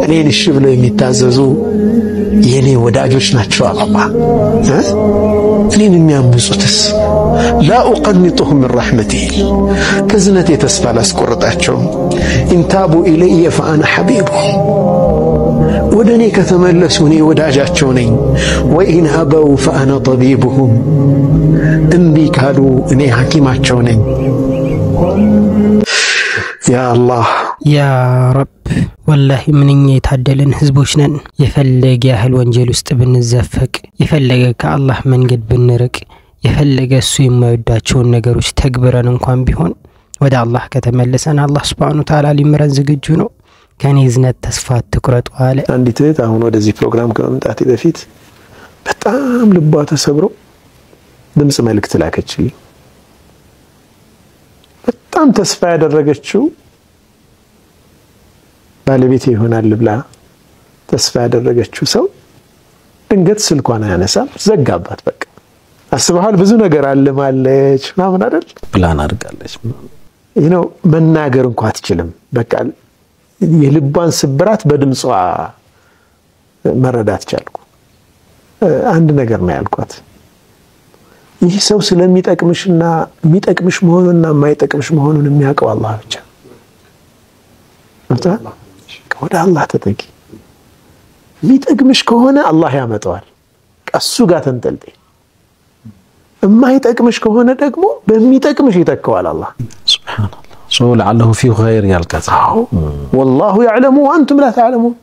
እኔን እሺ ብለው የሚታዘዙ የኔ ወዳጆች ናቸው አላህ እኔን የሚያምፁትስ لا أقنطهم من رحمته كزنتي تسفى لاስቆርጣቸው إن تابوا إلي فأنا حبيبهم ودني كتملسوني ወዳጃቸው ነኝ وإن أبوا فأنا طبيبهم እምቢ ካሉ እኔ ሐኪማቸው ነኝ يا الله يا رب والله منኛ የታደለን ህዝቦች ነን የፈለገ ያህል ወንጀል ውስጥ ብንዘፈቅ የፈለገ ከአላህ መንገድ ብንርቅ የፈለገ እሱ የማይወዳቸውን ነገሮች ተግብረን እንኳን ቢሆን ወደ አላህ ከተመለሰን አላህ Subhanahu Wa Ta'ala ሊምረን ዝግጁ ነው ከኔ ዝነት ተስፋ አትቁረጡ አለ አንዲት እህት አሁን ወደዚህ ፕሮግራም ከመምጣቴ በፊት በጣም ልቧ ተሰብሮ ድምጽ መልእክት ላከችልኝ በጣም ተስፋ ያደረገችው ባለቤቴ ይሆናል ብላ ተስፋ ያደረገችው ሰው ድንገት ስልኳን ያነሳል ዘጋባት በቃ አስበሃል ብዙ ነገር አለማለች ማምን አይደል ፕላን አድርጋለች መናገር እንኳን አትችልም በቃ የልቧን ስብራት በድምጿ መረዳት ቻልኩ አንድ ነገር ነው ያልኳት ይህ ሰው ስለሚጠቅምሽና የሚጠቅምሽ መሆኑንና የማይጠቅምሽ መሆኑን የሚያውቀው አላህ ብቻ ነው ወደ አላህ ተጠቂ የሚጠቅምሽ ከሆነ አላህ ያመጣዋል ቀሱ ጋር ተንጠልጠይ የማይጠቅምሽ ከሆነ ደግሞ በሚጠቅምሽ ይተካዋል አላህ ሱብሃንአላህ سو لعله في خير يالكذا والله يعلم وانتم لا تعلمون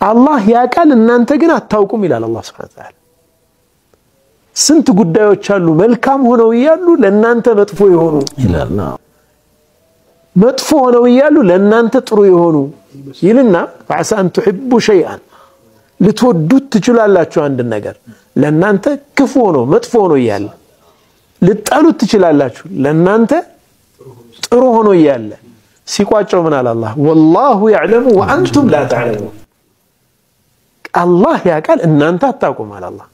الله ያቃል እናንተ ግን አታውቁም ይላል አላህ Subhanahu Wa Ta'ala ስንት ጉዳዮች አሉ መልካም ሆነው ይያሉ ለእናንተ መጥፎ ይሆኑ ይላልና መጥፎ ሆነው ይያሉ ለእናንተ ጥሩ ይሆኑ ይልና فعسى ان تحبوا شيئا ልትወዱት ትችላላችሁ አንድ ነገር ለእናንተ ክፉ ሆኖ መጥፎ ሆኖ ይያለ ልትጠሉት ትችላላችሁ ለእናንተ ጥሩ ሆኖ ይያለ ሲቋጨው ምን አለ አላህ والله يعلم وانتم لا تعلمون الله ያቃል እናንተ አታውቁም አለ አላህ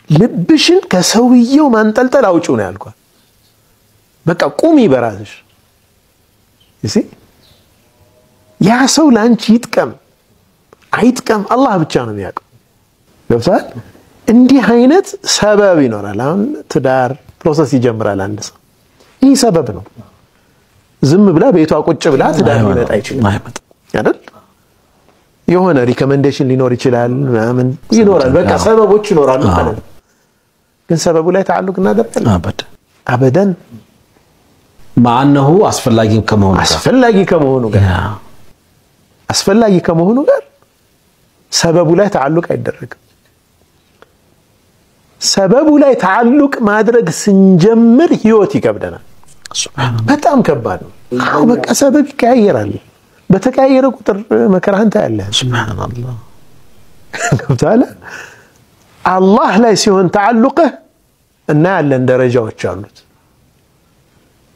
ልብሽን ከሰውየው ማንጠልጠል አውጪው ነው ያልኳት በቃ ቁሚ በራስሽ እሺ ያ ሰው ላንቺ ይጥቀም አይጥቀም አላህ ብቻ ነው የሚያውቀው ገብቷል እንዲህ አይነት ሰበብ ይኖራል አሁን ትዳር ፕሮሰስ ይጀምራል አንድ ሰው ይህ ሰበብ ነው ዝም ብላ ቤቷ ቁጭ ብላ ትዳር ሊመጣ ይችላል አይደል የሆነ ሪኮመንዴሽን ሊኖር ይችላል ማምን ይኖራል በቃ ሰበቦች ይኖራሉ ማለት ነው ግን ሰበቡ ላይ ተዓልቅ እናደርጋለን አበደን ማነው አስፈላጊ ከመሆኑ ጋር ሰበቡ ላይ ተዓልቅ አይደረግም ሰበቡ ላይ ተዓልቅ ማድረግ ስንጀምር ህይወት ይከብደናል ሱብሃንአላህ በጣም ከባድ ነው አው በቃ ሰበብ ይቀያየራል በተቀያየረ ቁጥር መከራን ታያለህ ሱብሃንአላህ ገብቷል አላህ ላይ ሲሆን ተዓልቅህ እና ያለን ደረጃዎች አሉት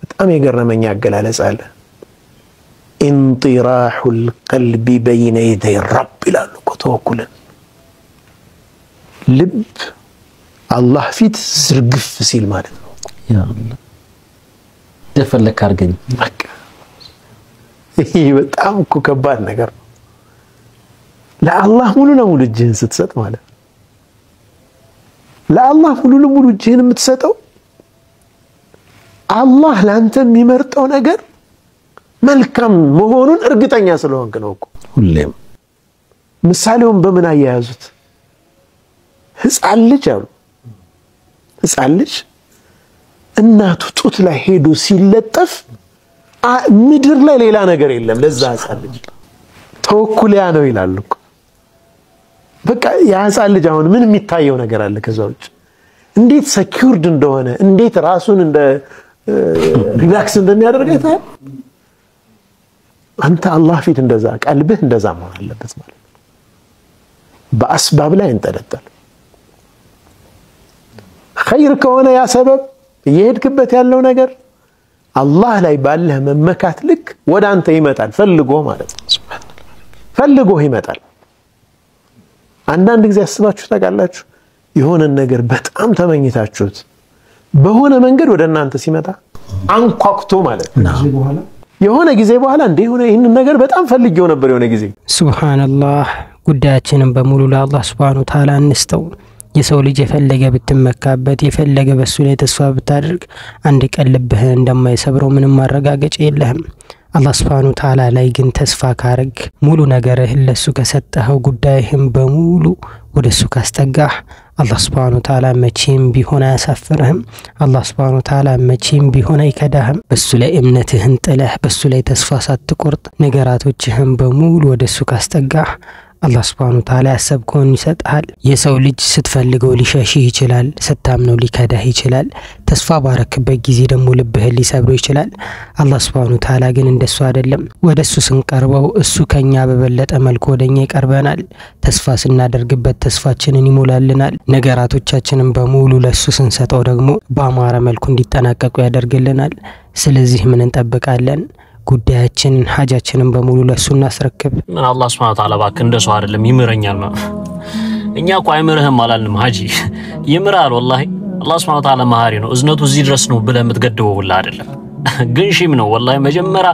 በጣም የገረመኝ አገላለጽ አለ انطراح القلب بين يدي الرب ይላሉ ተወኩልን ልብ አላህ ፊት ዝርግፍ ሲል ማለት ነው ያ አላህ ደፈለክ አርገኝ በቃ ይሄ በጣም እኮ ከባድ ነገር ነው ለአላህ ሙሉ ለሙሉ እጅህን ስትሰጥ ማለት ለአላህ ሙሉ ለሙሉ እጅህን የምትሰጠው አላህ ላንተ የሚመርጠው ነገር መልካም መሆኑን እርግጠኛ ስለሆንክ ነው እኮ ሁሌም ምሳሌውን በምን አያያዙት ህፃን ልጅ እናቱ ጡት ላይ ሄዶ ሲለጠፍ ምድር ላይ ሌላ ነገር የለም ለዛ ህፃን ልጅ ተወኩልያ ነው ይላል እኮ በቃ ያ ህፃን ልጅ አሁን ምን የሚታየው ነገር አለ ከዛውጭ እንዴት ሰኪውርድ እንደሆነ እንዴት ራሱን እንደ ሪላክስ እንደሚያደርገው አንተ አላህ ፊት እንደዛ ቀልብህ እንደዛ መሆን አለበት ማለት በአስባብ ላይ እንጠለጠል ኸይር ከሆነ ያ ሰበብ የሄድክበት ያለው ነገር አላህ ላይ ባለህ መመካት ልክ ወደ አንተ ይመጣል ፈልጎ ማለት ነው ፈልጎ ይመጣል አንዳንድ ጊዜ አስባችሁ ታውቃላችሁ የሆነ ነገር በጣም ተመኝታችሁት በሆነ መንገድ ወደ እናንተ ሲመጣ አንኳክቶ ማለት ነው የሆነ ጊዜ በኋላ እንደ ሆነ ይሄን ነገር በጣም ፈልጌው ነበር የሆነ ጊዜ ሱብሃንአላህ ጉዳያችንን በሙሉ ለአላህ Subhanahu Wa Ta'ala እንስተው የሰው ልጅ የፈለገ ብትመካበት የፈለገ በሱ ላይ ተስፋ ብታደርግ አንድ ቀን ልብህን እንደማይሰብረው ምንም ማረጋገጫ የለህም አላህ Subhanahu Wa Ta'ala ላይ ግን ተስፋ ካረግ ሙሉ ነገርህን ለሱ ከሰጠኸው ጉዳይህን በሙሉ ወደሱ ካስጠጋህ አላህ Subhanahu Wa Ta'ala መቼም ቢሆን አያሳፍርህም አላህ Subhanahu Wa Ta'ala መቼም ቢሆን አይከዳህም በሱ ላይ እምነትህን ጥለህ በሱ ላይ ተስፋ ሳትቆርጥ ነገራቶችህን በሙሉ ወደሱ ካስጠጋህ አላህ Subhanahu Wa Ta'ala ያሰብከውን ይሰጣል የሰው ልጅ ስትፈልገው ሊሸሽህ ይችላል ስታምነው ሊከዳህ ይችላል ተስፋ ባረክበት ጊዜ ደግሞ ልብህን ሊሰብረው ይችላል አላህ Subhanahu Wa Ta'ala ግን እንደሱ አይደለም ወደሱ ስንቀርበው እሱ ከኛ በበለጠ መልኩ ወደኛ ይቀርበናል ተስፋ ስናደርግበት ተስፋችንን ይሞላልናል ነገራቶቻችንን በሙሉ ለሱ ስንሰጠው ደግሞ በአማረ መልኩ እንዲጠናቀቁ ያደርግልናል ስለዚህ ምን እንጠብቃለን ጉዳያችንን ሐጃችንን በሙሉ ለሱ እናስረክብ ምን አላህ Subhanahu Wa Ta'ala ባክ እንደሱ አይደለም ይምረኛል ነው እኛ እኮ አይምርህም አላልንም ሐጂ ይምራል والله አላህ Subhanahu Wa Ta'ala መሐሪ ነው እዝነቱ እዚህ ድረስ ነው ብለህ የምትገድበው ሁላ አይደለም ግን ሺም ነው والله መጀመሪያ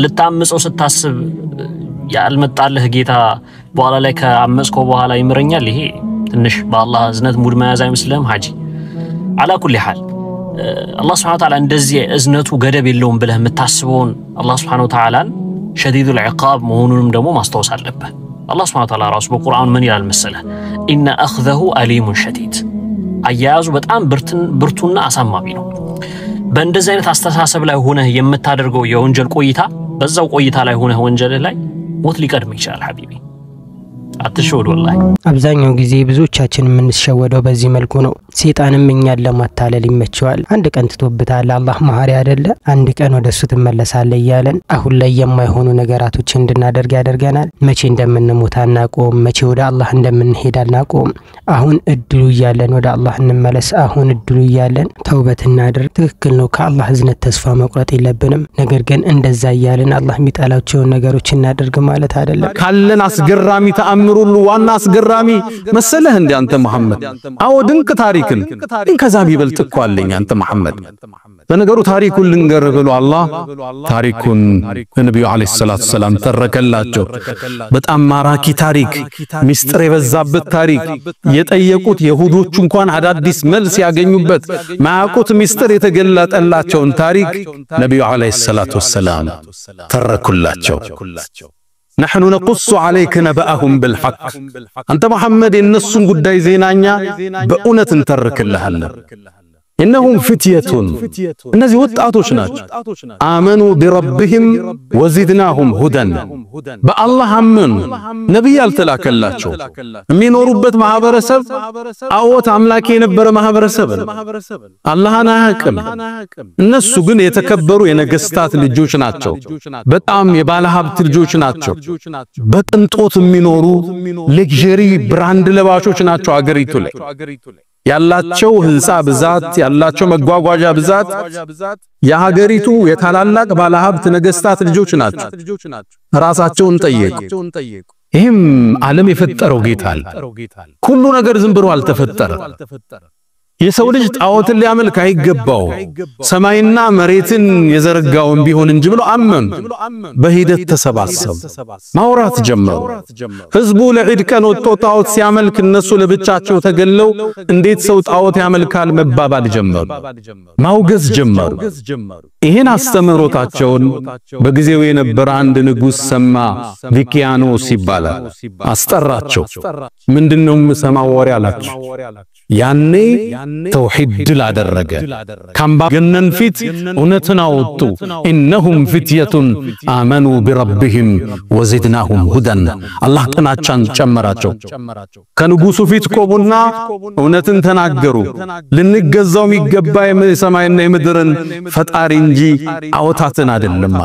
ልታምፀው ስታስብ ያልመጣልህ ጌታ በኋላ ላይ ከአመጽከው በኋላ ይምረኛል ይሄ ትንሽ በአላህ እዝነት ሙድ መያዝ አይመስልህም ሐጂ على كل حال الله سبحانه وتعالى እንደዚህ እዝነቱ ገደብ የለውም ብለህ የምታስበውን الله سبحانه وتعالى شديد العقاب መሆኑንም ደግሞ ማስተዋወስ አለበት الله سبحانه وتعالى ራሱ በቁርአን ምን ይላል መሰለህ ان اخذه اليم شديد አያያዙ በጣም ብርቱና አሳማሚ ነው በእንደዚህ አይነት አስተሳሰብ ላይ ሆነህ የምታደርገው የወንጀል ቆይታ በዛው ቆይታ ላይ ሆነህ ወንጀል ላይ ሞት ሊቀድም ይችላል ሐቢቢ አትሸወድ والله አብዛኛው ጊዜ ብዙዎቻችን የምንሸወደው በዚህ መልኩ ነው ሰይጣንም እኛን ለማታለል ይመቸዋል አንድ ቀን ትቶብታል አላህ መሐሪ አይደለ አንድ ቀን ወደሱ ተመለሳለህ ይያለን አሁን ላይ የማይሆኑ ነገራቶች እንድናደርግ ያደርገናል መቼ እንደምንሞት አናቆም መቼ ወደ አላህ እንደምንሄድ አናቆም አሁን እድሉ ይያለን ወደ አላህ እንመለስ አሁን እድሉ ይያለን ተውበት እናድርግ ትክክል ነው ከአላህ እዝነት ተስፋ መቁረጥ የለብንም ነገር ግን እንደዛ ይያለን አላህ የሚጣላቸው ነገሮች እናደርግ ማለት አይደለም ካለን አስገራሚ ተአምሩሉ ዋና አስገራሚ መሰለህ እንደ አንተ መሐመድ አዎ ድንቅ ታሪክን ከዛም ይበልጥ እኮ አለኝ አንተ መሐመድ በነገሩ ታሪኩን ልንገር ብሎ አላህ ታሪኩን ነብዩ አለይሂ ሰላቱ ሰላም ተረከላቸው በጣም ማራኪ ታሪክ ሚስጥር የበዛበት ታሪክ የጠየቁት ይሁዶች እንኳን አዳዲስ መልስ ያገኙበት ማያውቁት ሚስጥር የተገለጠላቸውን ታሪክ ነብዩ አለይሂ ሰላቱ ሰላም ተረከላቸው نحن نقص عليك نبأهم بالحق أنت محمد النسون قداي زينانيا بأونة ترك اللهن إنهم فتية الناس وطعتوش ناج آمنوا بربهم وزدناهم هدى بالله أمن نبي التلاك الله شو من وربت معبرسب أو تعملاكي نبر معبرسب الله أنا هاكم الناس سجن يتكبروا ينقستات للجوش ناتشو بتأم يبالها بتلجوش ناتشو بتنطوت منورو لكجري براند لباشوش ناتشو عقريتو لي ያላቸው ህንጻ ብዛት ያላቸው መጓጓዣ ብዛት የሀገሪቱ የታላላቅ ባለሀብት ነገስታት ልጆች ናቸው ራሳቸውን ጠየቁ ይህም ዓለም የፈጠረው ጌታ ሁሉ ነገር ዝም ብሎ አልተፈጠረ የሰው ልጅ ጣዖትን ሊያመልክ አይገባው ሰማይና መሬትን የዘረጋውን ቢሆን እንጂ ብሎ አመኑ በሂደት ተሰባሰቡ ማውራት ጀመሩ ህዝቡ ለዒድ ቀን ወጥቶ ጣዖት ሲያመልክ እነሱ ለብቻቸው ተገለው እንዴት ሰው ጣዖት ያመልካል መባባል ጀመሩ ማውገዝ ጀመሩ ይሄን አስተምሮታቸውን በጊዜው የነበረ አንድ ንጉስ ሰማ ቪኪያኖስ ይባላል አስጠራቸው ምንድነው የምሰማው ወሬ አላቸው ያኔ ተውሂድ ድል አደረገ ካምባገነን ፊት እውነትን አወጡ ኢነሁም ፊትየቱን አመኑ ቢረብሂም ወዚድናሁም ሁደን አላህ ጥናቻን ጨመራቸው ከንጉሱ ፊት ቆሙና እውነትን ተናገሩ ልንገዛው የሚገባ የሰማይና የምድርን ፈጣሪ እንጂ አውታትን አይደለም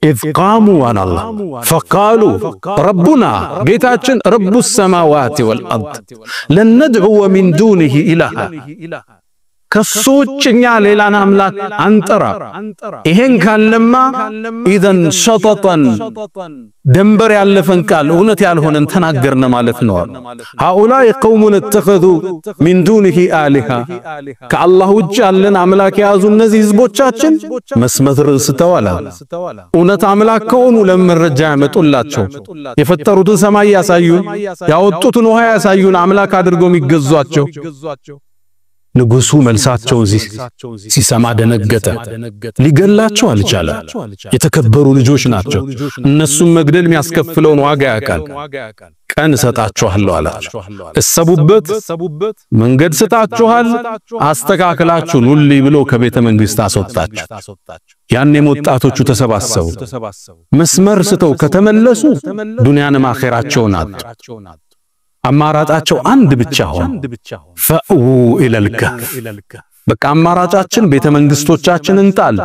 إذ قاموا على الله فقالوا ربنا بيتاችን رب السماوات والأرض لن ندعو من دونه إلها ከሱጭኛ ሌላን አምላክ አንጠራ ይሄን ካለማ ኢዘን ሸጠጠን ደንበር ያለፈን ቃል እውነት ያልሆነን ተናገርነ ማለት ነው هؤلاء قوم اتخذوا من دونه آلهة ከአላህ ውጭ ያለን አምላክ ያዙ እነዚህ ህዝቦቻችን መስመር ስተዋላ እውነት አምላክ ከሆኑ ለመረጃ ያመጡላቸው የፈጠሩትን ሰማይ ያሳዩን ያወጡትን ውሃ ያሳዩን አምላክ አድርገው የሚገዟቸው ንጉሱ መልሳቸው ሲሰማ ደነገጠ ሊገላቸው አልቻለ የተከበሩ ልጆች ናቸው እነሱም መግደል የሚያስከፍለውን ዋጋ ያቃል ቀን ሰጣቸዋለሁ አላቸው እሰቡበት መንገድ ሰጣቸዋል አስተካክላችሁ ኑሊ ብሎ ከቤተ መንግስት አስወጣቸው ያኔም ወጣቶቹ ተሰባሰቡ መስመር ስተው ከተመለሱ ዱንያንም አኺራቸውን አጡ አማራጣቸው አንድ ብቻ ሆነ ፈኡ ኢለልከህፍ በቃ አማራጫችን ቤተ መንግስቶቻችን እንጣል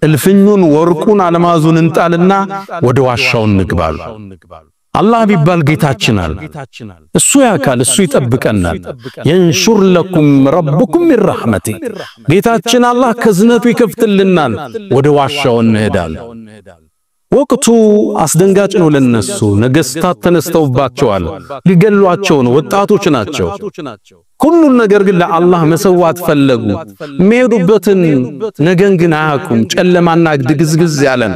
እልፍኙን ወርቁን አልማዙን እንጣልና ወደ ዋሻው እንግባሉ አላህ ቢባል ጌታችን አለ እሱ ያካል እሱ ይጠብቀናል ينشر لكم ربكم من رحمته ጌታችን አላህ ከዝነቱ ይከፍትልናል ወደ ዋሻው እንሄዳለን ወቅቱ አስደንጋጭ ነው ለነሱ ነገስታት ተነስተውባቸዋል ሊገሏቸው ነው ወጣቶች ናቸው ሁሉን ነገር ግን ለአላህ መሰዋት ፈለጉ ሜዱበትን ነገን ግን አያቁም ጨለማና ድግዝግዝ ያለን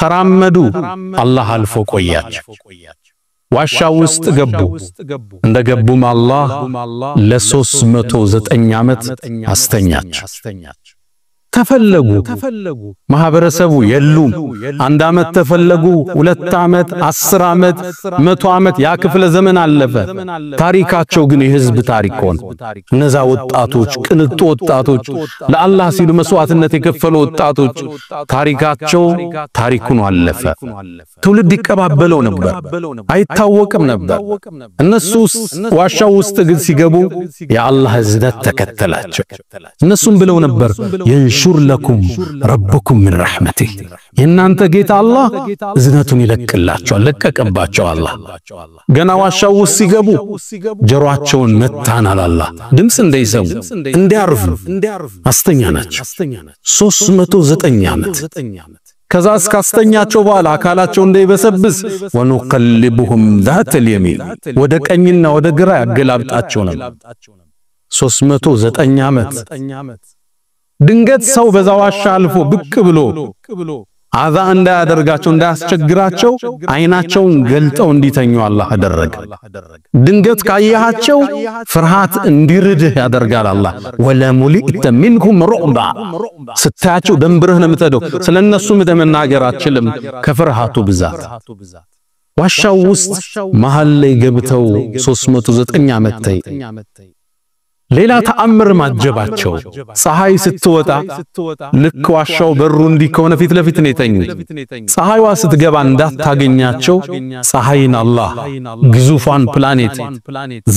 ተራመዱ አላህ አልፎ ቆያቸው ዋሻው ውስጥ ገቡ እንደገቡም አላህ ለ309 ዓመት አስተኛቸው ተፈለጉ ማህበረሰቡ የሉም አንድ አመት ተፈለጉ 2 አመት 10 አመት 100 አመት ያ ክፍለ ዘመን አለፈ ታሪካቸው ግን የህዝብ ታሪክ ሆነ እነዛ ወጣቶች ቅንጡ ወጣቶች ለአላህ ሲሉ መስዋዕትነት የከፈሉ ወጣቶች ታሪካቸው ታሪኩን አለፈ ትውልድ ይቀባበለው ነበር አይታወቅም ነበር እነሱ ዋሻው ውስጥ ግን ሲገቡ የአላህ ዝነት ተከተላቸው እነሱም ብለው ነበር ينشر لكم ربكم من رحمته የናንተ ጌታ አላህ ዝነቱን ይለቅላቸዋል ለቀቀባቸው አላህ ገና ዋሻው ውስጥ ሲገቡ ጀሮአቸውን መታናል አላህ ድምጽ እንዳይሰሙ እንዲያርፉ አስተኛናቸው 309 ዓመት ከዛ እስካስተኛቸው በኋላ አካላቸው እንዳይበሰብስ ወንቀልብሁም ذات اليمين ወደ ቀኝና ወደ ግራ ያገላብጣቸው ነበር 309 ዓመት ድንገት ሰው በዛዋሻ አልፎ ብቅ ብሎ አዛ እንዳያደርጋቸው እንዳያስቸግራቸው አይናቸውን ገልጠው እንዲተኙ አላህ አደረገ ድንገት ካያቸው ፍርሃት እንዲርድህ ያደርጋል አላህ ወላ ሙሊእተ منهم رعبا ስታያቸው ደንብረህ ነው የምትሄደው ስለነሱ መናገር አትችልም ከፍርሃቱ ብዛት ዋሻው ውስጥ መሃል ላይ ገብተው 309 ዓመት ሌላ ተአምር ማጀባቸው ፀሐይ ስትወጣ ልክ ዋሻው በሩ እንዲከሆነ ፊት ለፊት ነው የተኙት ፀሐይዋ ስትገባ እንዳታገኛቸው ፀሐይን አላህ ግዙፋን ፕላኔት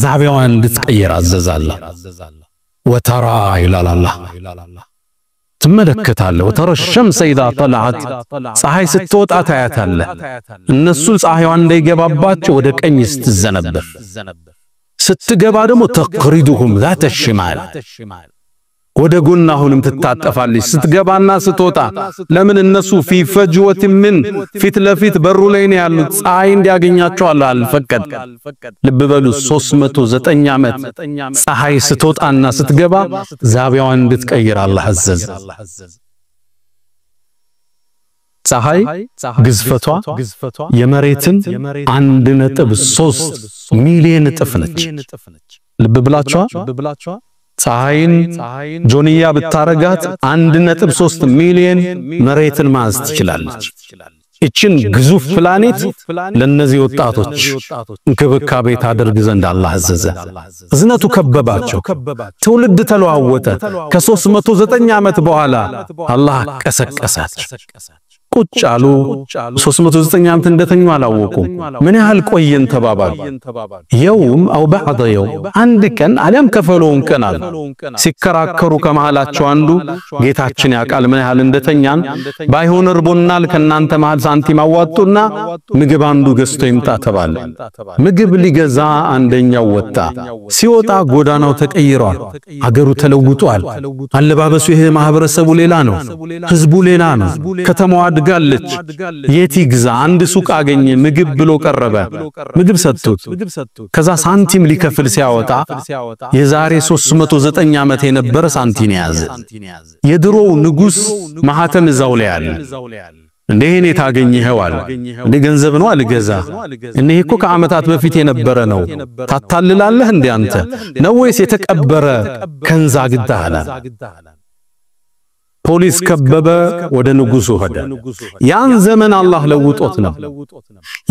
ዛቢያዋን እንድትቀየር አዘዛለ ወተራ ኢላላ አላህ ትመለከታለህ ወተራ الشمس اذا طلعت ፀሐይ ስትወጣ ታያታለህ እነሱ ፀሐይዋን እንዳይገባባቸው ወደ ቀኝ ስትዘነበር ስትገባ ደግሞ ተቅሪዱሁም ذات الشمال ወደ ጎናሁንም ትታጠፋለች ስትገባና ስትወጣ ለምን እነሱ في فجوة من ፊት ለፊት በሩ ላይ ነው ያሉት ፀሐይ እንዲያገኛቸው አላህ አልፈቀደ ልብ በሉ 309 ዓመት ፀሐይ ስትወጣና ስትገባ ዛቢያዋን እንድትቀይር አላህ አዘዘ ፀሐይ ግዝፈቷ የመሬትን 1.3 ሚሊዮን እጥፍ ነች ልብ ብላችኋ ፀሐይን ጆንያ ብታረጋት 1.3 ሚሊዮን መሬትን ማዝ ትችላለች እቺን ግዙፍ ፕላኔት ለነዚህ ወጣቶች እንክብካቤ ታደርግ ዘንድ አላህ አዘዘ ዝነቱ ከበባቸው ትውልድ ተለዋወጠ ከ309 ዓመት በኋላ አላህ ቀሰቀሳቸው ቁጭ አሉ 309 ዓመት እንደተኙ አላወቁም ምን ያህል ቆየን ተባባሉ يوم او بعض يوم አንድ ቀን አለም ከፈለውን ቀን አለ ሲከራከሩ ከመሃላቸው አንዱ ጌታችን ያቃል ምን ያህል እንደተኛን ባይሆን እርቦናል ከናንተ መሃል ሳንቲም አዋጡና ምግብ አንዱ ገዝቶ ይምጣ ተባለ ምግብ ሊገዛ አንደኛው ወጣ ሲወጣ ጎዳናው ተቀይሯል አገሩ ተለውጧል አለባበሱ ይሄ ማህበረሰቡ ሌላ ነው ህዝቡ ሌላ ነው ከተማዋ አድጋለች የት ይግዛ አንድ ሱቅ አገኘ ምግብ ብሎ ቀረበ ምግብ ሰጡት ከዛ ሳንቲም ሊከፍል ሲያወጣ የዛሬ 309 ዓመት የነበረ ሳንቲም ያዘ የድሮው ንጉስ ማህተም እዛው ላይ አለ እንደኔ ታገኝኸዋል እንደ ገንዘብ ነው አልገዛ እኔ እኮ ከዓመታት በፊት የነበረ ነው ታታልላለህ እንዴ አንተ ነው ወይስ የተቀበረ ከንዛ ግዳሃላ ፖሊስ ከበበ ወደ ንጉሱ ሄደ ያን ዘመን አላህ ለውጦት ነው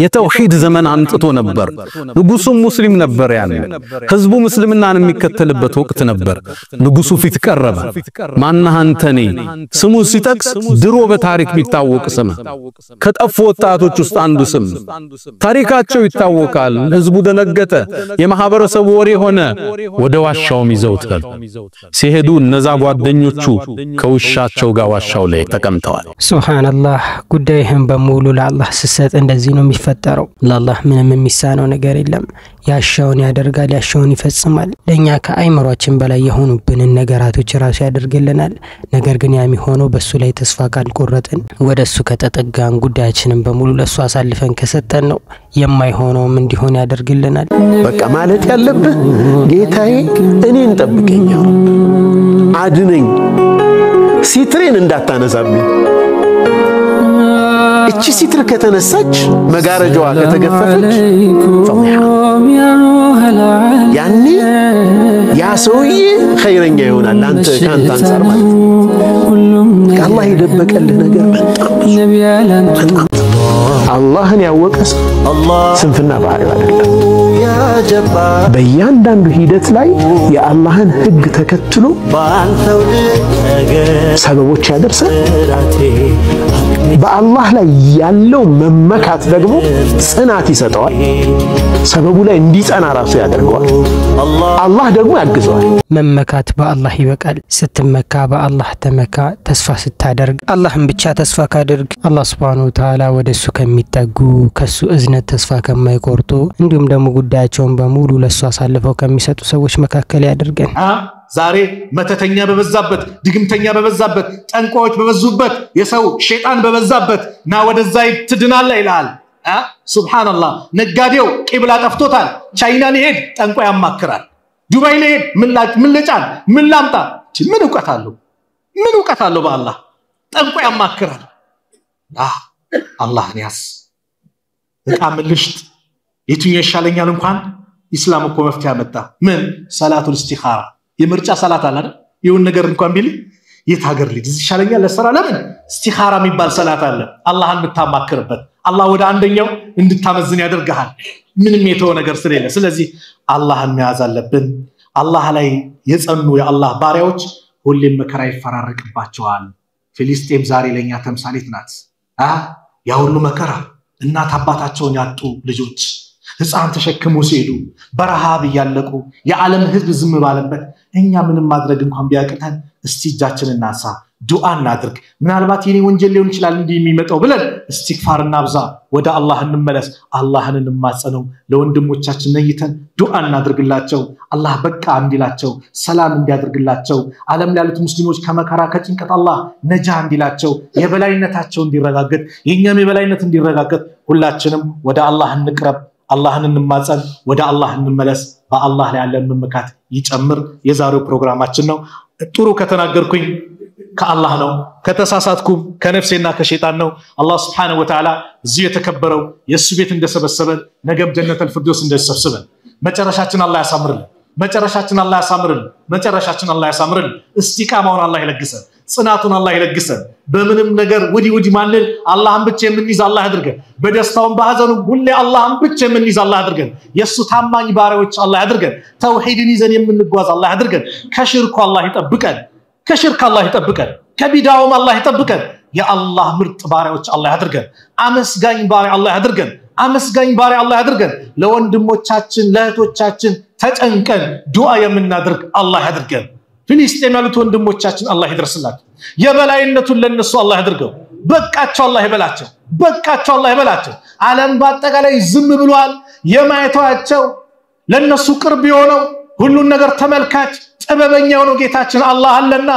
የተውሂድ ዘመን አንጥቶ ነበር ንጉሱ ሙስሊም ነበር ያለ ህዝቡ ሙስልምናን የሚከተልበት ወቅት ነበር ንጉሱ ፊት ቀረበ ማንህ አንተኔ ስሙ ሲጠቅስ ድሮ በታሪክ ቢታወቅ ስም ከጠፉ ወጣቶች ውስጥ አንዱ ስም ታሪካቸው ይታወቃል ህዝቡ ደነገጠ የማህበረሰቡ ወሬ ሆነ ወደ ዋሻው ይዘውት ሲሄዱ እነዛ ጓደኞቹ ከውሻ ቸው ጋር ዋሻው ላይ ተቀምጠዋል ሱብሃንአላህ ጉዳይህን በሙሉ ለአላህ ሲሰጥ እንደዚህ ነው የሚፈጠረው ለአላህ ምንም የሚሳነው ነገር የለም ያሻውን ያደርጋል ያሻውን ይፈጽማል ለኛ ከአይምሮአችን በላይ የሆኑብን ነገራቶች ራሱ ያደርግልናል ነገር ግን ያሚ ሆኖ በሱ ላይ ተስፋ ካልቆረጥን ወደሱ ከተጠጋን ጉዳያችንን በሙሉ ለሱ አሳልፈን ከሰጠን ነው የማይሆነውም እንዲሆን ያደርግልናል በቃ ማለት ያለብህ ጌታዬ እኔን ጠብቀኝ አድነኝ ሲትሬን እንዳታነሳብኝ እቺ ሲትር ከተነሳች መጋረጃዋ ከተገፈፈች ያኒ ያ ሰውዬ ኸይረኛ ይሆናል አንተ ካንተ አንፃር ማለት አላህ ይደበቀልህ ነገር በጣም አላህን ያወቀስ ስንፍና ባህሪ አይደለም በእያንዳንዱ ሂደት ላይ የአላህን ህግ ተከትሎ ሰበቦች ያደርሳል በአላህ ላይ ያለው መመካት ደግሞ ጽናት ይሰጠዋል ሰበቡ ላይ እንዲጸና ራሱ ያደርገዋል አላህ ደግሞ ያግዘዋል መመካት በአላህ ይበቃል ስትመካ በአላህ ተመካ ተስፋ ስታደርግ አላህን ብቻ ተስፋ ካደርግ አላህ Subhanahu Wa Ta'ala ወደሱ ከሚጠጉ ከሱ እዝነት ተስፋ ከማይቆርጡ እንዲሁም ደግሞ ጉዳያቸውን በሙሉ ለሱ አሳልፈው ከሚሰጡ ሰዎች መካከል ያደርገን ዛሬ መተተኛ በበዛበት ድግምተኛ በበዛበት ጠንቋዮች በበዙበት የሰው ሸይጣን በበዛበት ና ወደዛ ትድናለህ ይላል ሱብሃንአላህ ነጋዴው ቂብላ ጠፍቶታል ቻይና ሊሄድ ጠንቋይ ያማክራል ዱባይ ሊሄድ ምን ልጫን ምን ላምጣ ምን ዕውቀት አለው በአላህ ጠንቋይ ያማክራል አላህን ያስ በጣም ልሽት የትኛው ይሻለኛል እንኳን ኢስላም እኮ መፍትሄ ያመጣ ምን ሰላቱል ኢስቲኻራ የምርጫ ሰላት አለ አይደል ይሁን ነገር እንኳን ቢል የት ሀገር ልጅ ይሻለኛል ለሰራ ለምን ኢስቲኻራ የሚባል ሰላት አለ አላህን ምታማክርበት አላህ ወደ አንደኛው እንድታመዝን ያደርጋል ምንም የተው ነገር ስለሌለ ስለዚህ አላህን መያዝ አለብን አላህ ላይ የጸኑ የአላህ ባሪያዎች ሁሌም መከራ ይፈራረቅባቸዋል ፍልስጤም ዛሬ ለኛ ተምሳሌት ናት ያ ሁሉ መከራ እናት አባታቸውን ያጡ ልጆች ህፃን ተሸክሞ ሲሄዱ በረሃብ ያለቁ የዓለም ህዝብ ዝም ባለበት እኛ ምንም ማድረግ እንኳን ቢያቀተን እስቲ እጃችንን እናንሳ ዱዓ እናድርግ ምናልባት የኔ ወንጀል ሊሆን ይችላል እንዲህ የሚመጣው ብለን ኢስቲግፋር እናብዛ ወደ አላህ እንመለስ አላህን እንማጸነው ለወንድሞቻችን ነይተን ዱዓ እናድርግላቸው አላህ በቃ እንዲላቸው ሰላም እንዲያደርግላቸው ዓለም ላይ ያሉት ሙስሊሞች ከመከራ ከጭንቀት አላህ ነጃ እንዲላቸው የበላይነታቸው እንዲረጋገጥ የኛም የበላይነት እንዲረጋገጥ ሁላችንም ወደ አላህ እንቅረብ አላህን እንማጸን ወደ አላህ እንመለስ በአላህ ላይ ያለን መመካት ይጨምር የዛሬው ፕሮግራማችን ነው ጥሩ ከተናገርኩኝ ከአላህ ነው ከተሳሳትኩም ከነፍሴና ከሸይጣን ነው አላህ Subhanahu Wa Ta'ala እዚህ የተከበረው የሱ ቤት እንደሰበሰበን ነገም ጀነተል ፍርዶስ እንደሰበሰበን መጨረሻችን አላህ ያሳምርልን እስቲቃማውን አላህ ይለግሰን ጽናቱን አላህ ይለግሰን በምንም ነገር ወዲ ማንል አላህን ብቻ የምንይዝ አላህ ያድርገን በደስታውም በሐዘኑም ሁሌ አላህን ብቻ የምንይዝ አላህ ያድርገን የሱ ታማኝ ባሪያዎች አላህ ያድርገን ተውሂድን ይዘን የምንጓዝ አላህ ያድርገን ከሽርኩ አላህ ይጠብቀን ከሽርክ አላህ ይጠብቀን ከቢዳውም አላህ ይጠብቀን የአላህ ምርጥ ባሪያዎች አላህ ያድርገን አመስጋኝ ባሪያ አላህ ያድርገን አመስጋኝ ባሪያ አላህ ያድርገን ለወንድሞቻችን ለእህቶቻችን ተጨንቀን ዱዓ የምናደርግ አላህ ያድርገን ፍልስጤም ያሉት ወንድሞቻችን አላህ ይድረስላቸው የበላይነቱን ለነሱ አላህ ያድርገው በቃቸው አላህ ይበላቸው በቃቸው አላህ ይበላቸው ዓለም በአጠቃላይ ዝም ብሏል የማይተዋቸው ለነሱ ቅርብ የሆነው ሁሉን ነገር ተመልካች ጥበበኛው ነው ጌታችን አላህ አለና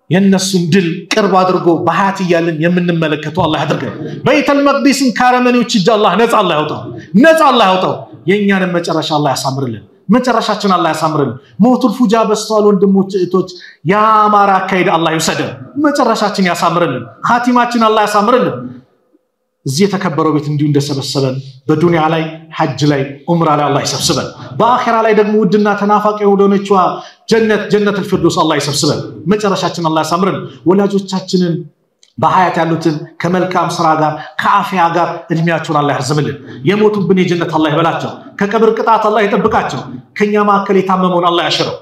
የነሱን ድል ቅርብ አድርጎ በሐያት ይያልን የምንመለከተው አላህ ያድርገን በይተል መቅዲስን ካረመኒዎች እጅ አላህ ነፃ አላህ ያውጣው የኛንም መጨረሻ አላህ ያሳምርልን መጨረሻችን አላህ ያሳምርልን ሞቱል ፉጃ በስተዋል ወንድሞች እህቶች ያማራ አካይድ አላህ ይወሰደን መጨረሻችን ያሳምርልን ኻቲማችን አላህ ያሳምርልን እዚህ የተከበረው ቤት እንዲሁ እንደሰበሰበን በዱንያ ላይ ሐጅ ላይ ዑምራ ላይ አላህ ይሰብስበን በአኺራ ላይ ደግሞ ውድና ተናፋቂ ወደሆነችዋ ጀነቱል ፊርደውስ አላህ ይሰብስበን መጨረሻችን አላህ ያሳምረን ወላጆቻችንን በሐያት ያሉትን ከመልካም ስራ ጋር ከአፊያ ጋር እድሜያቸውን አላህ ያርዝምልን የሞቱብን የጀነት አላህ ይበላቸው ከቀብር ቅጣት አላህ ይጠብቃቸው ከኛ ማከለ የታመመውን አላህ ያሽረው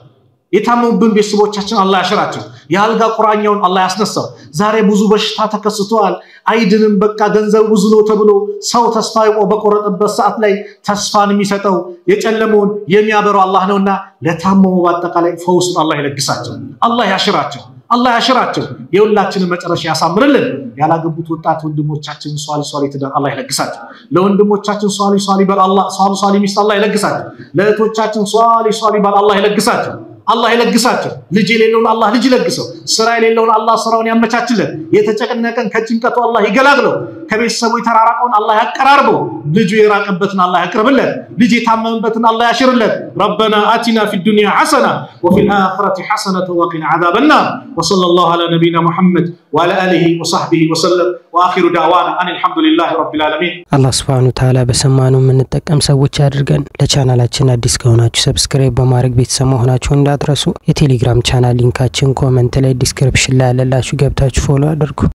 የታመሙብን ቤተሰቦቻችን አላህ ያሽራቸው የአልጋ ቁራኛውን አላህ ያስነሳው ዛሬ ብዙ በሽታ ተከስቷል አይድንም በቃ ገንዘብ ብዙ ነው ተብሎ ሰው ተስፋ በቆረጠበት ሰዓት ላይ ተስፋን የሚሰጠው የጨለመውን የሚያበረው አላህ ነውና ለታመሙ በአጠቃላይ ፈውስን አላህ ይለግሳቸው አላህ ያሽራቸው የሁላችንን መጨረሻ ያሳምርልን ያላገቡት ወጣት ወንድሞቻችን ሷሊ ትዳር አላህ ይለግሳቸው ለወንድሞቻችን ሷሊ ባል አላህ ሷሊ ሚስት አላህ ይለግሳቸው ለእህቶቻችን ሷሊ ባል አላህ ይለግሳቸው አላህ ይለግሳቸው ልጅ የሌለውን አላህ ልጅ ይለግሰው ስራ የሌለውን አላህ ስራውን ያመቻችለት የተጨነቀን ከጭንቀቱ አላህ ይገላግለው ከቤተሰቡ የተራራቀውን አላህ ያቀራርበው ልጅ የራቀበትን አላህ ያቅርብለት ልጅ የታመመበትን አላህ ያሽርለት ربنا آتنا في الدنيا حسنة وفي الآخرة حسنة وقنا عذاب النار وصلى الله على نبينا محمد وعلى آله وصحبه وسلم وآخر دعوانا أن الحمد لله رب العالمين الله سبحانه وتعالى በሰማነው የምንጠቀም ሰዎች ያድርገን ለቻናላችን አዲስ ከሆናችሁ ሰብስክራይብ በማድረግ ቤተሰብ መሆናችሁ እንዳትረሱ የቴሌግራም ቻናል ሊንካችን ኮሜንት ላይ ዲስክሪፕሽን ላይ አለላችሁ ገብታችሁ ፎሎ አድርጉ